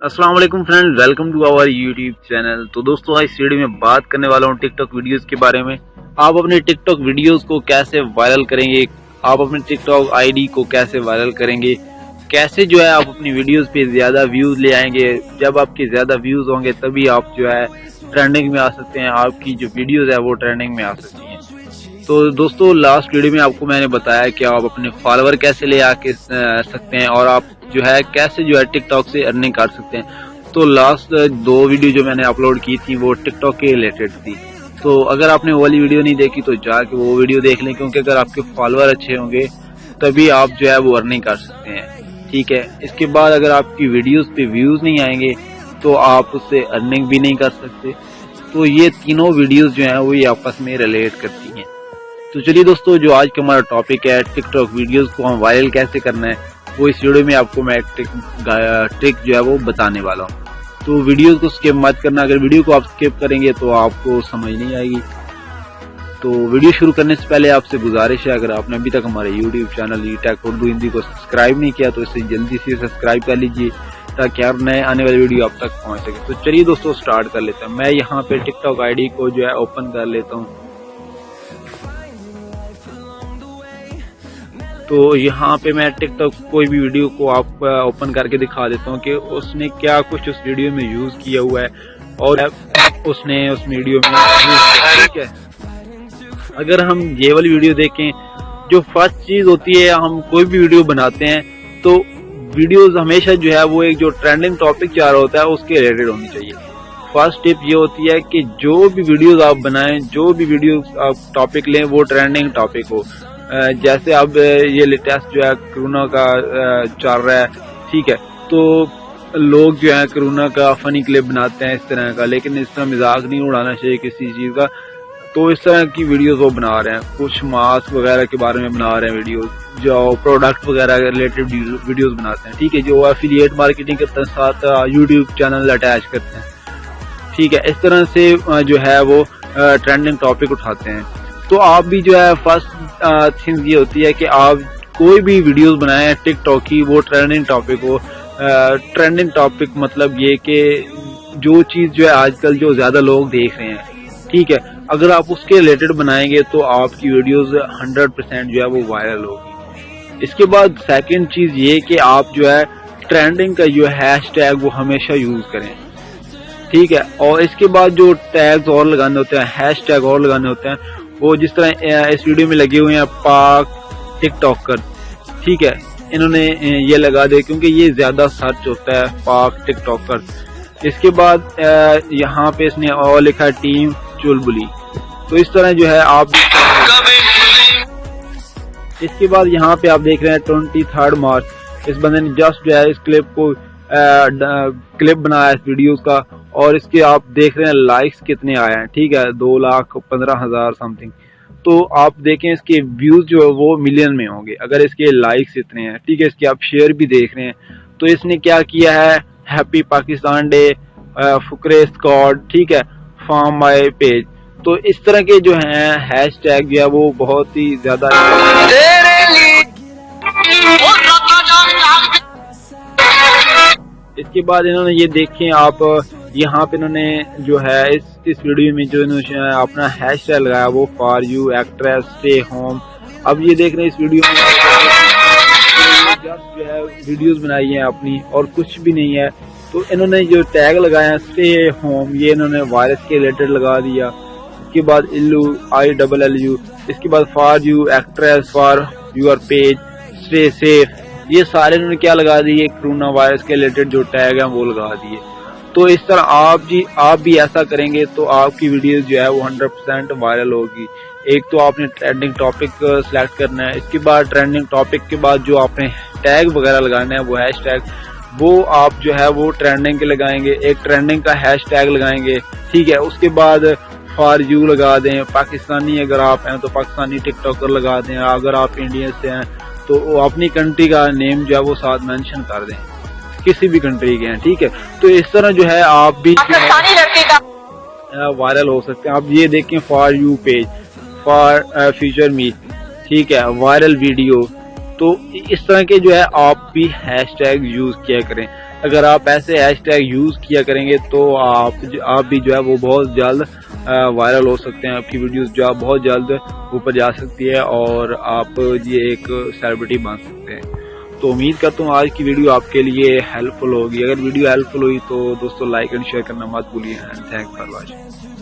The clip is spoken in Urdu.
السلام علیکم friend, welcome to our YouTube channel. تو دوستو آج اس ویڈیو میں بات کرنے والا ہوں ٹک ٹاک ویڈیوز کے بارے میں۔ آپ اپنے ٹک ٹاک ویڈیوز کو کیسے وائرل کریں گے، آپ اپنے ٹک ٹاک آئی ڈی کو کیسے وائرل کریں گے، کیسے جو ہے آپ اپنی ویڈیوز پہ زیادہ ویوز لے آئیں گے۔ جب آپ کے زیادہ ویوز ہوں گے تبھی آپ جو ہے ٹرینڈنگ میں آ سکتے ہیں، آپ کی جو ویڈیوز ہے وہ ٹرینڈنگ میں آ سکتی ہیں۔ تو دوستو لاسٹ ویڈیو میں آپ کو میں نے بتایا کہ آپ اپنے فالوور کیسے لے آ کے سکتے ہیں اور آپ جو ہے کیسے جو ہے ٹک ٹاک سے ارننگ کر سکتے ہیں۔ تو لاسٹ 2 ویڈیو جو میں نے اپلوڈ کی تھی وہ ٹک ٹاک کے ریلیٹڈ تھی۔ تو اگر آپ نے وہ والی ویڈیو نہیں دیکھی تو جا کے وہ ویڈیو دیکھ لیں، کیونکہ اگر آپ کے فالوور اچھے ہوں گے تبھی آپ جو ہے وہ ارننگ کر سکتے ہیں، ٹھیک ہے۔ اس کے بعد اگر آپ کی ویڈیوز پہ ویوز نہیں آئیں گے تو آپ اس سے ارننگ بھی نہیں کر سکتے۔ تو یہ تینوں ویڈیوز جو ہیں وہ یہ آپس میں ریلیٹ کرتی ہیں۔ تو چلیے دوستو، جو آج کا ہمارا ٹاپک ہے ٹک ٹاک ویڈیوز کو ہم وائرل کیسے کرنا ہے، وہ اس ویڈیو میں آپ کو میں ٹرک جو ہے وہ بتانے والا ہوں۔ تو ویڈیوز کو سکپ مت کرنا، اگر ویڈیو کو آپ سکپ کریں گے تو آپ کو سمجھ نہیں آئے گی۔ تو ویڈیو شروع کرنے سے پہلے آپ سے گزارش ہے، اگر آپ نے ابھی تک ہمارے یوٹیوب چینل ای ٹیک اردو ہندی کو سبسکرائب نہیں کیا تو اسے جلدی سے سبسکرائب کر لیجیے تاکہ ہر نئے آنے والی ویڈیو آپ تک پہنچ سکے۔ تو چلیے دوستو سٹارٹ کر لیتے ہیں۔ میں یہاں پہ ٹک ٹاک آئی ڈی کو جو ہے اوپن کر لیتا ہوں۔ تو یہاں پہ میں ٹک ٹاک کوئی بھی ویڈیو کو آپ اوپن کر کے دکھا دیتا ہوں کہ اس نے کیا کچھ اس ویڈیو میں یوز کیا ہوا ہے اور اس نے اس ویڈیو میں یوز کیا، ٹھیک ہے۔ اگر ہم یہ والی ویڈیو دیکھیں، جو فرسٹ چیز ہوتی ہے ہم کوئی بھی ویڈیو بناتے ہیں تو ویڈیوز ہمیشہ جو ہے وہ ایک جو ٹرینڈنگ ٹاپک چاہ رہا ہوتا ہے اس کے ریلیٹڈ ہونی چاہیے۔ فرسٹ ٹپ یہ ہوتی ہے کہ جو بھی ویڈیوز آپ بنائیں، جو بھی ویڈیوز آپ ٹاپک لیں وہ ٹرینڈنگ ٹاپک ہو۔ جیسے اب یہ لیٹسٹ جو ہے کرونا کا چل رہا ہے، ٹھیک ہے، تو لوگ جو ہے کرونا کا فنی کلپ بناتے ہیں اس طرح کا، لیکن اس طرح مذاق نہیں اڑانا چاہیے کسی چیز کا۔ تو اس طرح کی ویڈیوز وہ بنا رہے ہیں، کچھ ماسک وغیرہ کے بارے میں بنا رہے ہیں ویڈیوز، جو پروڈکٹ وغیرہ ریلیٹڈ ویڈیوز بناتے ہیں، ٹھیک ہے، جو ایفیلیٹ مارکیٹنگ کرتے ہیں، ساتھ یوٹیوب چینل اٹیچ کرتے ہیں، ٹھیک ہے۔ اس طرح سے جو ہے وہ ٹرینڈنگ ٹاپک اٹھاتے ہیں۔ تو آپ بھی جو ہے فرسٹ تھنگ یہ ہوتی ہے کہ آپ کوئی بھی ویڈیوز بنائیں ٹک ٹاک کی، وہ ٹرینڈنگ ٹاپک ہو۔ ٹرینڈنگ ٹاپک مطلب یہ کہ جو چیز جو ہے آج کل جو زیادہ لوگ دیکھ رہے ہیں، ٹھیک ہے، اگر آپ اس کے ریلیٹڈ بنائیں گے تو آپ کی ویڈیوز 100% جو ہے وہ وائرل ہوگی۔ اس کے بعد سیکنڈ چیز یہ کہ آپ جو ہے ٹرینڈنگ کا جو ہیش ٹیگ وہ ہمیشہ یوز کریں، ٹھیک ہے۔ اور اس کے بعد جو ٹیگز اور لگانے ہوتے ہیں، ہیش ٹیگ اور لگانے ہوتے ہیں، وہ جس طرح اس ویڈیو میں لگے ہوئے ہیں پاک ٹک ٹاکر، ٹھیک ہے، انہوں نے یہ لگا دے کیونکہ یہ زیادہ سرچ ہوتا ہے پاک ٹک ٹاکر۔ اس کے بعد یہاں پہ اس نے اور لکھا ہے ٹیم چلبلی۔ تو اس طرح جو ہے آپ اس کے بعد یہاں پہ آپ دیکھ رہے ہیں 23 مارچ اس بندے نے جسٹ جو ہے اس کلپ کو کلپ بنایا اس ویڈیوز کا، اور اس کے آپ دیکھ رہے ہیں لائکس کتنے آئے ہیں، ٹھیک ہے، 2,15,000 سم تھنگ۔ تو آپ دیکھیں اس کے ویوز جو ہے وہ ملین میں ہوں گے اگر اس کے لائکس اتنے ہیں، ٹھیک ہے۔ اس کے آپ شیئر بھی دیکھ رہے ہیں۔ تو اس نے کیا کیا ہے، ہیپی پاکستان ڈے، فکرے اسکواڈ، ٹھیک ہے، فارم مائی پیج۔ تو اس طرح کے جو ہیں ہیش ٹیگ جو ہے وہ بہت ہی زیادہ اس کے بعد انہوں نے یہ دیکھیں آپ یہاں پہ انہوں نے جو ہے اس ویڈیو میں جو انہوں نے اپنا ہیش ٹیگ لگایا وہ for you actress stay home. اب یہ دیکھ رہے ہیں اس ویڈیو میں جسٹ جو ہے ویڈیوز بنائی ہیں اپنی اور کچھ بھی نہیں ہے۔ تو انہوں نے جو ٹیگ لگایا اسٹے ہوم، یہ انہوں نے وائرس کے ریلیٹڈ لگا دیا۔ اس کے بعد ILLU، اس کے بعد for you actress for your page stay safe, یہ سارے انہوں نے کیا لگا دیے، کرونا وائرس کے ریلیٹڈ جو ٹیگ ہیں وہ لگا دیے۔ تو اس طرح آپ بھی ایسا کریں گے تو آپ کی ویڈیوز جو ہے وہ 100% وائرل ہوگی۔ ایک تو آپ نے ٹرینڈنگ ٹاپک سلیکٹ کرنا ہے، اس کے بعد ٹرینڈنگ ٹاپک کے بعد جو آپ نے ٹیگ وغیرہ لگانا ہے وہ ہیش ٹیگ وہ آپ جو ہے وہ ٹرینڈنگ کے لگائیں گے، ایک ٹرینڈنگ کا ہیش ٹیگ لگائیں گے، ٹھیک ہے۔ اس کے بعد فار یو لگا دیں، پاکستانی اگر آپ ہیں تو پاکستانی ٹک ٹاکر لگا دیں، اگر آپ انڈیا سے ہیں تو اپنی کنٹری کا نیم جو ہے وہ ساتھ مینشن کر دیں، کسی بھی کنٹری کے ہیں، ٹھیک ہے۔ تو اس طرح جو ہے آپ بھی وائرل ہو سکتے ہیں۔ آپ یہ دیکھیں for you page, for future me, ٹھیک ہے، وائرل ویڈیو۔ تو اس طرح کے جو ہے آپ بھی ہیش ٹیگ یوز کیا کریں۔ اگر آپ ایسے ہیش ٹیگ یوز کیا کریں گے تو آپ بھی جو ہے وہ بہت جلد وائرل ہو سکتے ہیں. آپ کی ویڈیوز جو ہے بہت جلد اوپر جا سکتی ہے اور آپ یہ ایک سیلیبریٹی بن سکتے ہیں. تو امید کرتا ہوں آج کی ویڈیو آپ کے لیے ہیلپ فل ہوگی. اگر ویڈیو ہیلپ فل ہوئی تو دوستوں لائک اینڈ شیئر کرنا مت بھولیے. Thanks for watching.